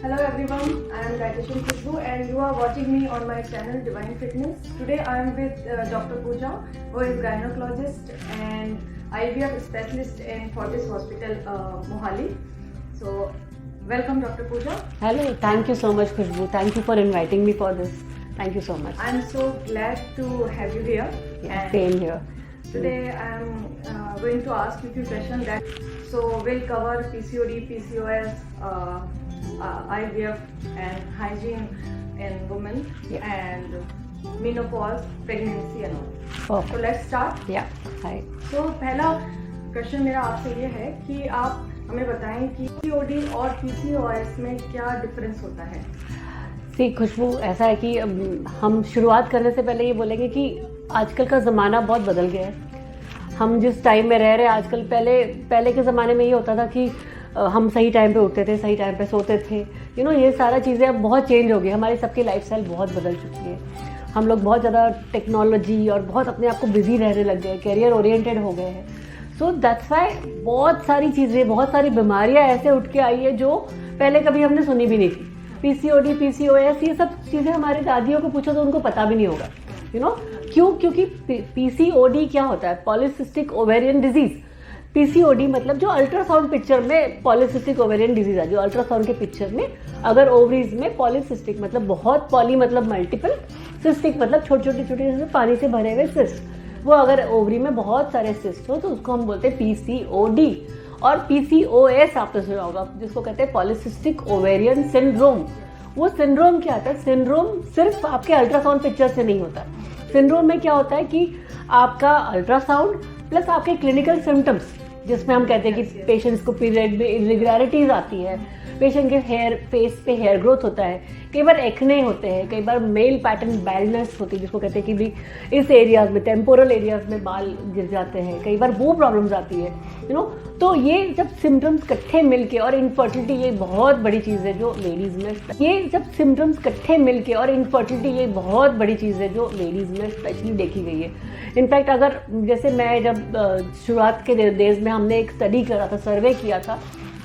Hello everyone, I am Dietitian Khushbu and you are watching me on my channel Divine Fitness. Today I am with Dr. Pooja, who is gynecologist and IVF specialist in Fortis Hospital, Mohali. So, welcome Dr. Pooja. Hello, thank you so much Khushbu. Thank you for inviting me for this. Thank you so much. I am so glad to have you here. Yeah, same here. Today I am going to ask you a few questions. So we'll cover PCOD, PCOS, IVF and hygiene in women and menopause, pregnancy and all. Okay. So let's start. Yeah. Hi. So पहला question मेरा आपसे ये है कि आप हमें बताएं कि PCOD और PCOS में क्या डिफरेंस होता है? सी खुशबू, ऐसा है कि हम शुरुआत करने से पहले ये बोलेंगे कि आजकल का ज़माना बहुत बदल गया है. हम जिस टाइम में रह रहे हैं आजकल, पहले के ज़माने में ये होता था कि हम सही टाइम पे उठते थे, सही टाइम पे सोते थे. ये सारा चीज़ें अब बहुत चेंज हो गई. हमारी सबकी लाइफस्टाइल बहुत बदल चुकी है. हम लोग बहुत ज़्यादा टेक्नोलॉजी और बहुत अपने आप को बिजी रहने लग गए, करियर ओरिएंटेड हो गए हैं. सो दैट्स वाई बहुत सारी चीज़ें, बहुत सारी बीमारियाँ ऐसे उठ के आई है जो पहले कभी हमने सुनी भी नहीं थी. PCOD, PCOS, ये सब चीज़ें हमारे दादियों को पूछो तो उनको पता भी नहीं होगा. क्यों? क्योंकि PCOD क्या होता है? Polycystic ovarian disease. PCOD मतलब जो अल्ट्रासाउंड पिक्चर में पॉलीसिस्टिक ओवेरियन डिजीज है, जो अल्ट्रासाउंड के पिक्चर में अगर ओवरीज में पॉलीसिस्टिक मतलब बहुत, पॉली मतलब मल्टीपल, सिस्टिक मतलब छोटे छोटे पानी से भरे हुए सिस्ट, वो अगर ओवरी में बहुत सारे सिस्ट हो तो उसको हम बोलते हैं PCOD. और PCOS आपने सुना होगा, जिसको कहते हैं पॉलीसिस्टिक ओवेरियन सिंड्रोम. वो सिंड्रोम क्या होता है? सिंड्रोम सिर्फ आपके अल्ट्रासाउंड पिक्चर से नहीं होता. सिंड्रोम में क्या होता है कि आपका अल्ट्रासाउंड प्लस आपके क्लिनिकल सिम्टम्स, जिसमें हम कहते हैं कि पेशेंट्स को पीरियड में इरेगुलरिटीज आती है, पेशेंट के फेस पे हेयर ग्रोथ होता है, कई बार एक्ने होते हैं, कई बार मेल पैटर्न बैल्डनेस होती है, जिसको कहते हैं कि भी इस एरियाज में, टेम्पोरल एरियाज में बाल गिर जाते हैं, कई बार वो प्रॉब्लम्स आती है. तो ये जब सिम्टम्स इकट्ठे मिलके, और इनफर्टिलिटी ये बहुत बड़ी चीज़ है जो लेडीज़ में, ये जब सिम्टम्स इकट्ठे मिलके, और इनफर्टिलिटी ये बहुत बड़ी चीज़ है जो लेडीज़ में स्पेशली देखी गई है. इनफैक्ट अगर जैसे मैं जब शुरुआत के डेज में हमने एक स्टडी करा था, सर्वे किया था,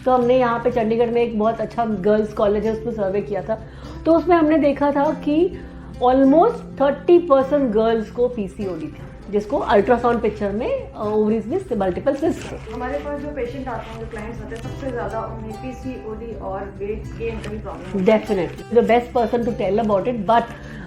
तो हमने यहाँ पे चंडीगढ़ में एक बहुत अच्छा गर्ल्स कॉलेज है, उसमें सर्वे किया था. तो उसमें हमने देखा था कि ऑलमोस्ट 30% गर्ल्स को PCOD थी, जिसको अल्ट्रासाउंड पिक्चर में ओवरीज में मल्टीपल सिस्ट थे. हमारे पास जो पेशेंट आते हैं, जो क्लाइंट्स आते हैं, सबसे ज़्यादा उन्हें PCOD और वेट गेन का ही problem. Definitely the best person to tell about it. But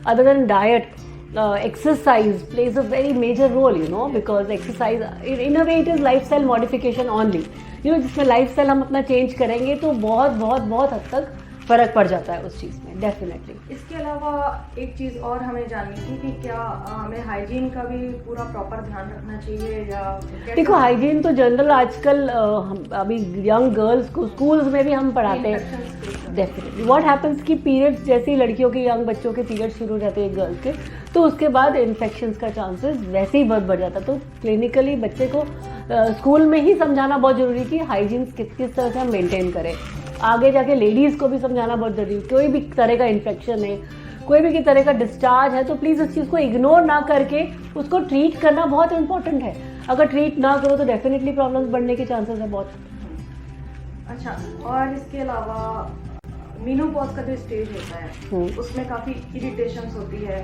other than diet, exercise plays a very major role, because exercise in a way it is lifestyle modification only. जिसमें lifestyle हम अपना change करेंगे तो बहुत बहुत बहुत हद तक फर्क पड़ जाता है उस चीज़ में. डेफिनेटली. इसके अलावा एक चीज़ और हमें जाननी थी कि क्या हमें हाइजीन का भी पूरा प्रॉपर ध्यान रखना चाहिए या? देखो, हाइजीन तो जनरल आजकल अभी यंग गर्ल्स को स्कूल्स में भी हम पढ़ाते हैं. डेफिनेटली. व्हाट हैपन्स कि पीरियड्स, जैसे ही लड़कियों के, यंग बच्चों के पीरियड शुरू हो जाते हैं गर्ल्स के, तो उसके बाद इन्फेक्शंस का चांसेस वैसे ही बहुत बढ़ जाता है. तो क्लिनिकली बच्चे को स्कूल में ही समझाना बहुत ज़रूरी कि हाइजीन किस तरह से हम मेंटेन करें. आगे जाके लेडीज़ को भी समझाना बहुत ज़रूरी. कोई भी तरह का इन्फेक्शन है, कोई भी तरह का डिस्चार्ज है, तो प्लीज़ उस चीज़ को इग्नोर ना करके उसको ट्रीट करना बहुत इंपॉर्टेंट है. अगर ट्रीट ना करो तो डेफिनेटली प्रॉब्लम्स बढ़ने के चांसेस है बहुत. अच्छा, और इसके अलावा मेनोपॉज का जो स्टेज होता है, उसमें काफ़ी इरिटेशंस होती है,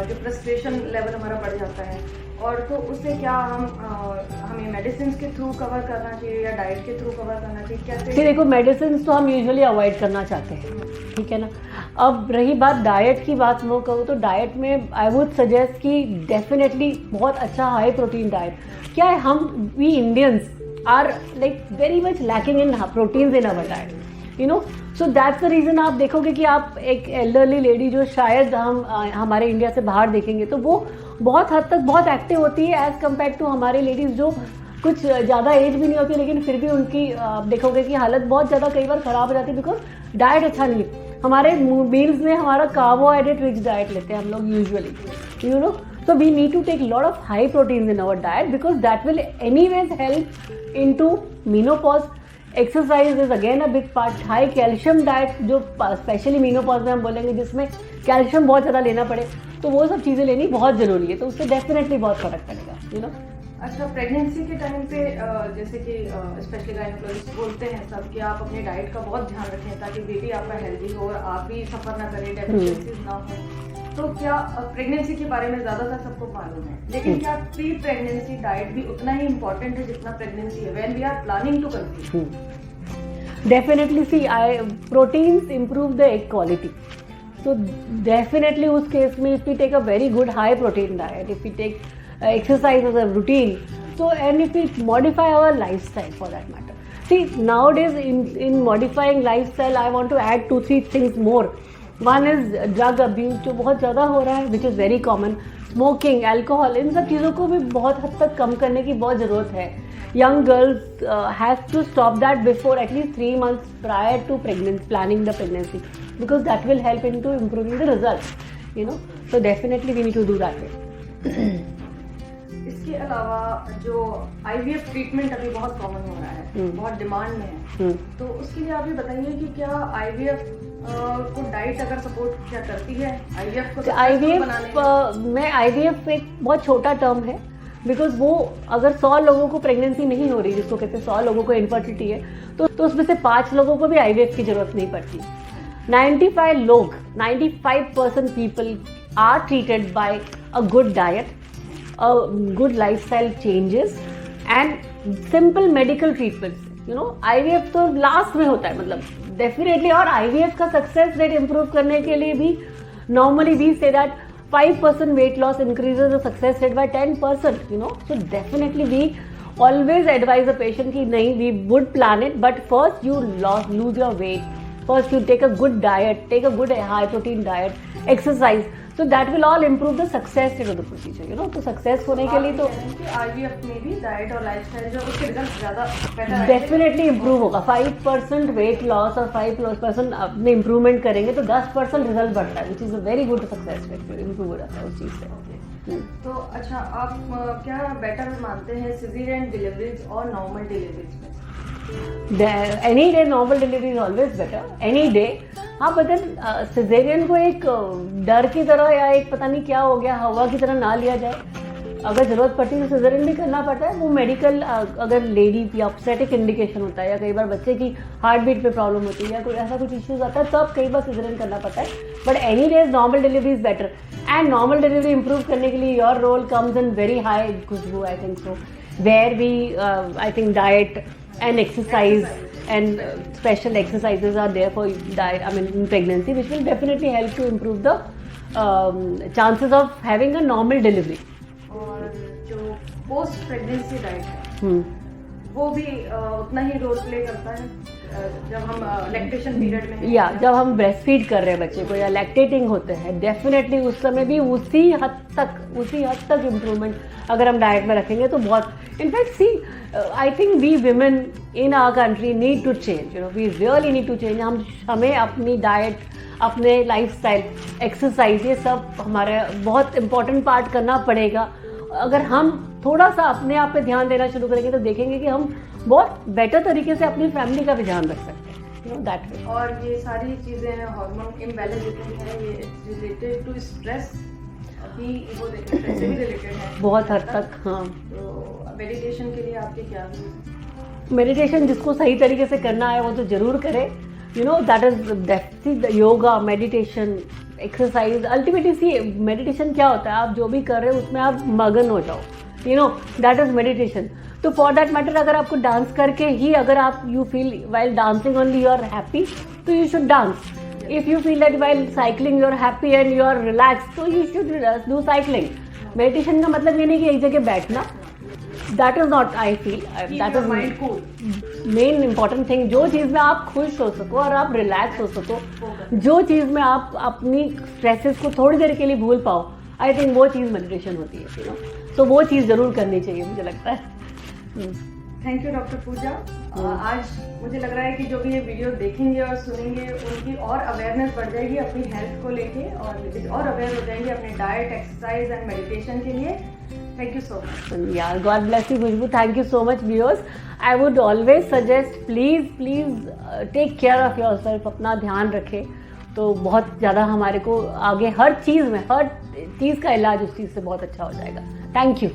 जो फ्रस्ट्रेशन लेवल हमारा बढ़ जाता है, और तो उससे क्या हमें मेडिसिन के थ्रू कवर करना चाहिए या डाइट के थ्रू कवर करना चाहिए? कैसे? देखो, मेडिसिन तो हम यूजुअली अवॉइड करना चाहते हैं, ठीक है ना. अब रही बात डाइट की, बात मैं कहूँ तो डाइट में आई वुड सजेस्ट कि डेफिनेटली बहुत अच्छा हाई प्रोटीन डाइट. क्या है, हम we Indians are like very much lacking in proteins in our diet. So that's the reason. आप देखोगे कि आप एक एल्डरली लेडी जो शायद हम हमारे इंडिया से बाहर देखेंगे तो वो बहुत हद तक बहुत एक्टिव होती है एज़ कम्पेयर टू हमारे लेडीज़ जो कुछ ज़्यादा एज भी नहीं होती, लेकिन फिर भी उनकी आप देखोगे कि हालत बहुत ज़्यादा कई बार ख़राब हो जाती है, बिकॉज डाइट अच्छा नहीं है. हमारे मील्स में हमारा कार्बोहाइड्रेट रिच डाइट लेते हैं हम लोग usually, so we need to take a lot of high proteins in our diet because that will anyways help into menopause. Exercise is again a big part. High calcium diet जो specially menopause में हम बोलेंगे, जिसमें calcium बहुत ज़्यादा लेना पड़े, तो वो सब चीज़ें लेनी बहुत ज़रूरी है. तो उससे डेफिनेटली बहुत फर्क पड़ेगा. अच्छा, प्रेगनेंसी के टाइम पे जैसे कि स्पेशली गायनेकोलॉजिस्ट बोलते हैं सब कि आप अपनी डाइट का बहुत ध्यान रखें ताकि बेबी आपका हेल्दी हो और आप भी सफर ना करें, डेफिशिएंसीज ना हो। तो क्या प्रेगनेंसी के बारे में ज़्यादातर सबको मालूम है, लेकिन क्या प्री प्रेगनेंसी डाइट भी उतना ही इम्पोर्टेंट है जितना प्रेगनेंसी है, when we are planning to conceive? Definitely see proteins improve the egg quality, so definitely उस केस में if we take a very good high protein diet, if we take exercise as a routine, so and if we modify our lifestyle for that matter. See, nowadays in modifying lifestyle I want to add 2-3 things more. One is drug abuse जो बहुत ज़्यादा हो रहा है, which is very common. Smoking, alcohol, इन सब चीज़ों को भी बहुत हद तक कम करने की बहुत ज़रूरत है. Young girls have to stop that before at least 3 months prior to pregnancy, planning the pregnancy, because that will help into improving the results, you know. So definitely we need to do that way. इसके अलावा जो IVF treatment अभी बहुत common हो रहा है, बहुत demand में है, तो उसके लिए आप ये बताइए कि क्या IVF को डाइट अगर सपोर्ट क्या करती है IVF को IVF एक बहुत छोटा टर्म है, बिकॉज वो अगर 100 लोगों को प्रेगनेंसी नहीं हो रही, जिसको कहते हैं 100 लोगों को इनफर्टिलिटी है, तो उसमें से 5 लोगों को भी IVF की जरूरत नहीं पड़ती. 95% people are treated by a good diet, good lifestyle changes and simple medical treatments. You know, IVF तो लास्ट में होता है, मतलब डेफिनेटली. और IVF का सक्सेस रेट इम्प्रूव करने के लिए भी normally we say that 5% weight loss increases the success rate by 10%, you know. So definitely we always advise the patient कि नहीं, we would plan it, but first you lose your weight. First you take a good diet, take a good high protein diet, exercise. So that will all improve the success rate of the procedure, you know. तो success होने के लिए तो IVF में भी diet और lifestyle जो उसके रिजल्ट ज़्यादा बेटर डेफिनेटली इम्प्रूव होगा. 5% वेट लॉस और 5% अपने इम्प्रूवमेंट करेंगे तो 10% रिजल्ट बढ़ता है, which is a very good success rate. Improve हो जाता है उस चीज़ से. तो अच्छा, आप क्या बेटर मानते हैं सिजेरियन डिलीवरीज और नॉर्मल डिलीवरीज में? Any day normal delivery is always better, any day. हाँ, बट सिजेरियन को एक डर की तरह या एक पता नहीं क्या हो गया हवा की तरह ना लिया जाए. अगर जरूरत पड़ती है तो सिजेरियन भी करना पड़ता है. वो मेडिकल अगर लेडी या ऑब्स्टेटिक इंडिकेशन होता है या कई बार बच्चे की हार्ट बीट पे प्रॉब्लम होती है या कोई ऐसा कुछ इश्यूज आता है तो अब कई बार सिजेरियन करना पड़ता है. But any days normal delivery is better. And normal delivery improve करने के लिए your role comes in very high Khushboo, I think so, where we I think diet and exercise and special exercises are there for diet, I mean in pregnancy, which will definitely help to improve the chances of having a normal delivery. और जो post pregnancy diet है वो भी उतना ही role play करता है जब हम लैक्टेशन पीरियड में या जब हम ब्रेस्ट फीड कर रहे हैं बच्चे को या लैक्टेटिंग होते हैं, डेफिनेटली उस समय भी उसी हद तक इम्प्रूवमेंट अगर हम डाइट में रखेंगे तो बहुत. In fact see, I think we women in our country need to change, you know, we really need to change. हमें अपनी डाइट, अपने लाइफस्टाइल, एक्सरसाइज, ये सब हमारा बहुत इंपॉर्टेंट पार्ट करना पड़ेगा. अगर हम थोड़ा सा अपने आप पे ध्यान देना शुरू करेंगे तो देखेंगे कि हम बहुत बेटर तरीके से अपनी फैमिली का भी ध्यान रख सकते हैं, यू नो, दैट वे. और ये सारी चीज़ें हार्मोन इम्बैलेंस है, ये रिलेटेड टू स्ट्रेस भी, वो स्ट्रेस से भी रिलेटेड है बहुत हद तक. हाँ, तो मेडिटेशन के लिए आपके क्या? मेडिटेशन जिसको सही तरीके से करना है वो तो जरूर करे, you know, that is yoga, meditation, exercise. Ultimately see, meditation क्या होता है, आप जो भी कर रहे हो उसमें आप मगन हो जाओ, you know, that is meditation. तो फॉर दैट मैटर अगर आपको डांस करके ही अगर आप you feel while dancing only you are happy, तो you should dance. If you feel that while cycling you are happy and you are relax, तो you should do cycling. Meditation का मतलब ये नहीं कि एक जगह बैठना, that is not, I feel that is mind cool. Main important thing, जो चीज़ में आप खुश हो सको और आप रिलैक्स हो सको, जो चीज़ में आप अपनी स्ट्रेसेस को थोड़ी देर के लिए भूल पाओ, आई थिंक वो चीज़ मेडिटेशन होती है, यू नो. तो वो चीज़ ज़रूर करनी चाहिए, मुझे लगता है. थैंक यू डॉक्टर पूजा. आज मुझे लग रहा है कि जो भी ये वीडियो देखेंगे और सुनेंगे उनकी और अवेयरनेस बढ़ जाएगी अपनी हेल्थ को लेके और अवेयर हो जाएंगे अपने डाइट, एक्सरसाइज एंड मेडिटेशन के लिए. Thank you so much. Yeah, God bless you, Khushbu. Thank you so much, viewers. I would always suggest, please take care of yourself. अपना ध्यान रखें तो बहुत ज़्यादा हमारे को आगे हर चीज़ का इलाज उस चीज़ से बहुत अच्छा हो जाएगा. Thank you.